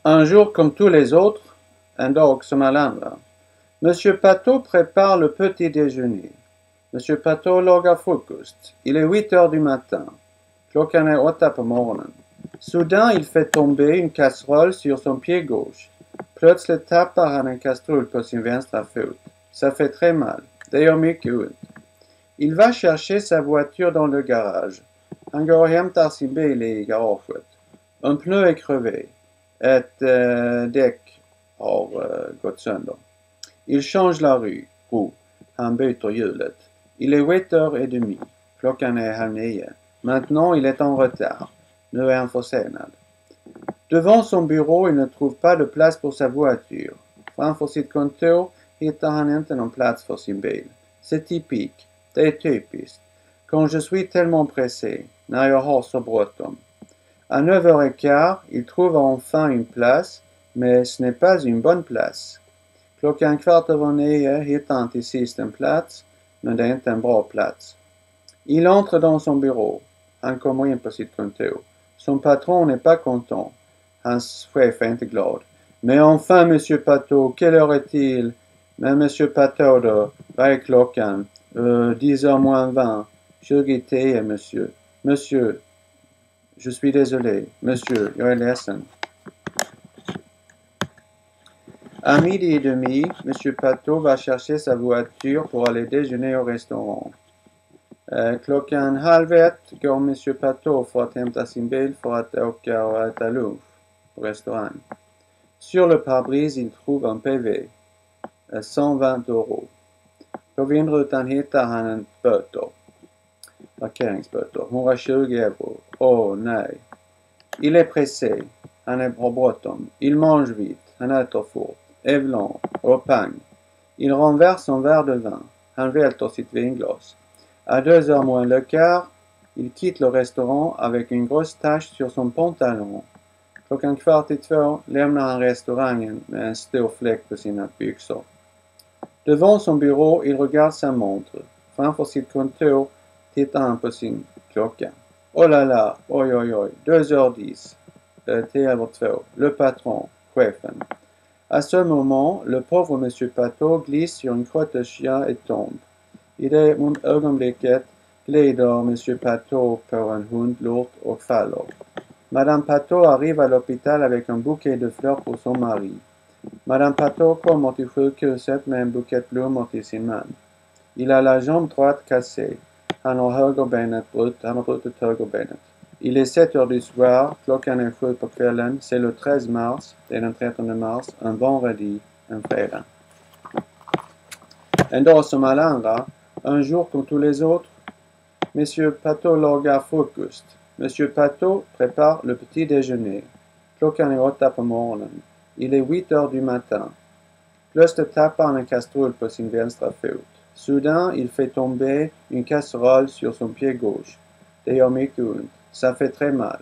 Un jour comme tous les autres, en dag som alla andra. Monsieur Pato prépare le petit déjeuner. Monsieur Pato lagar frukost. Il est 8 heures du matin. Klockan är 8 på morgonen. Soudain, il fait tomber une casserole sur son pied gauche. Plötsligt tappar han en kastrull på sin vänstra fot. Ça fait très mal. Det gör mycket ont. Il va chercher sa voiture dans le garage. Han går och hämtar sin bil i garaget. Un pneu est crevé. Ett däck har gått sönder. Il change la rue. Han byter hjulet. Il est 8h30. Klockan är 8:30. Maintenant, il est en retard. Nu är han försenad. Devant son bureau, il ne trouve pas de place pour sa voiture. Framför sitt kontor hittar han inte någon plats för sin bil. C'est typique. Det är typiskt. Quand je suis tellement pressé. När jag har så bråttom. À 9h15, il trouve enfin une place, mais ce n'est pas une bonne place. Klockan 8:15 hittar han till sist en plats, men det är inte en bra plats. Il entre dans son bureau. Han kommer in på sitt kontor. Son patron n'est pas content. Hans chef är inte glad. Mais enfin, monsieur Pato, quelle heure est-il? Men monsieur Pato då, vad är klockan? 10h moins 20. 20:10, monsieur. Monsieur, je suis désolé. Monsieur, jag är ledsen. À 12:30, monsieur Pato va chercher sa voiture pour aller déjeuner au restaurant. Klockan 12:30 går monsieur Pato för att hämta sin bil för att åka och äta lunch på restaurang. Sur le pare-brise, il trouve un PV. 120 €. På vindrutan hittar han en böter. Parkeringsböter. 120 €. Åh, nej. Il est pressé. Han har bråttom. Il mange vite. Han äter fort. Evlan. Och pang. Il renverse son verre de vin. Han välter sitt vinglas. À 2h moins le quart, il quitte le restaurant avec une grosse tache sur son pantalon. Klockan 1:15 lämnar han restaurangen med en stor fläck på sina byxor. Devant son bureau, il regarde sa montre. Framför sitt kontor tittar han på sin klocka. Oh là là, oj oj oj, 2h10. 10:02. Le patron, chefen. À ce moment, le pauvre monsieur Pato glisse sur une crotte de chien et tombe. I det ögonblicket glider monsieur Pato på en hundlort och faller. Madame Pato arrive à l'hôpital avec un bouquet de fleurs pour son mari. Madame Pato kommer till sjukhuset med en bukett blommor till sin man. Il a la jambe droite cassée. Han har brutit högerbenet. Il est 7h du soir. Klockan är 7 på kvällen. C'est le 13 mars. Det är den 13 mars. Un vendredi. En fredag. En dag som alla andra. Un jour comme tous les autres. Monsieur Pato lagar frukost. Monsieur Pato prépare le petit déjeuner. Klockan är 8 på morgonen. Il est 8h du matin. Plötsligt tappar han en kastrull på sin vänstra fot. Soudain, il fait tomber une casserole sur son pied gauche. Det gör mycket ont. Ça fait très mal.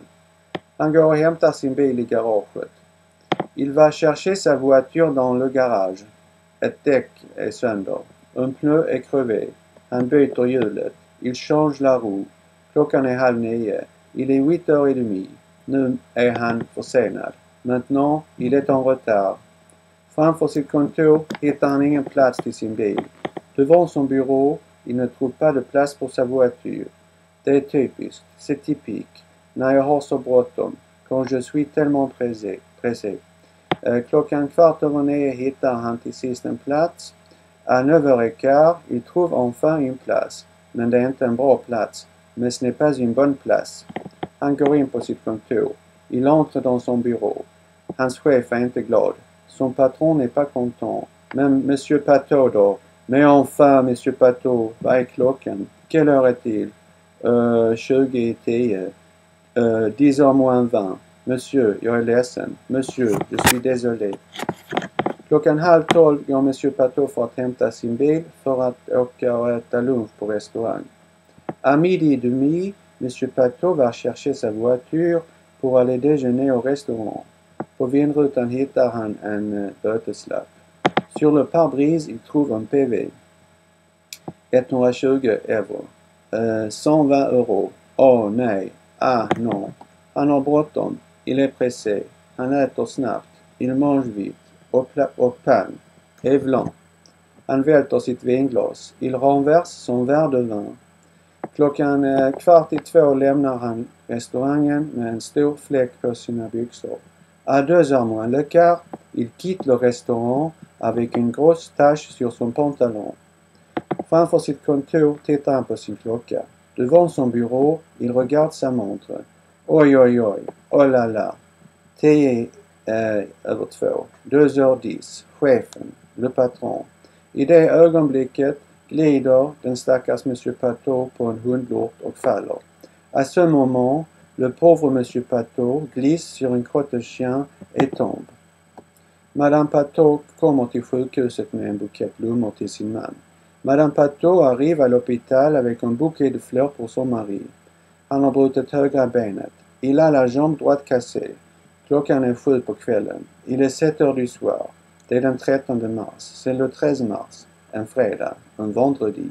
Han går och hämtar sin bil i garaget. Il va chercher sa voiture dans le garage. Ett däck är sönder. Un pneu est crevé. Han byter hjulet. Il change la roue. Klockan är 8:30. Il est 8h30. Nu är han försenad. Maintenant, il est en retard. Framför sitt kontor hittar han ingen plats till sin bil. Devant son bureau, il ne trouve pas de place pour sa voiture. Det är typiskt. C'est typique. När jag har så bråttom. Quand je suis tellement pressé. Klockan 8:15 hittar han till sist en plats. À 9h15, il trouve enfin une place. Men det är inte en bra plats. Mais ce n'est pas une bonne place. Han går in på sitt kontor. Il entre dans son bureau. Hans chef är inte glad. Son patron n'est pas content. Men monsieur Pato då. Mais enfin, monsieur Pato, vad är klockan? Quelle heure est-il? 20:10. 10h moins 20. Monsieur, jag är ledsen. Monsieur, je suis désolé. Klockan 11:30 går monsieur Pato för att hämta sin bil för att åka och äta lunch på restaurang. À 12:30, monsieur Pato va chercher sa voiture pour aller déjeuner au restaurant. På vindrutan hittar han en böteslapp. Sur le pare-brise, il trouve un PV. 120 €. 120 €. Åh, nej. Ah, non. Han har bråttom. Il est pressé. Han äter snabbt. Il mange vite. Au pain. Est blanc. Han välter sitt vinglas. Il renverse son verre de vin. Klockan 1:15 lämnar han restaurangen med en stor fläck på sina byxor. À 2h moins le quart, il quitte le restaurant avec une grosse tache sur son pantalon. Framför sitt kontor tittar han på sin klocka. Devant son bureau, il regarde sa montre. Oj, oj, oj. Oh là là. 2:10. 2h10. Chefen. Le patron. I det ögonblicket glider den stackars Monsieur Patou på en hundlort och faller. À ce moment, le pauvre Monsieur Patou glisse sur une crotte de chien et tombe. Madame Patou kommer till sjukhuset med en bukett blommor till sin man. Madame Patou arrive à l'hôpital avec un bouquet de fleurs pour son mari. Han har brutit högra benet. Il a la jambe droite cassée. Klockan är 7 på kvällen. Il est 7h du soir. Det är den 13 mars. C'est le 13 mars. En fredag. Un vendredi.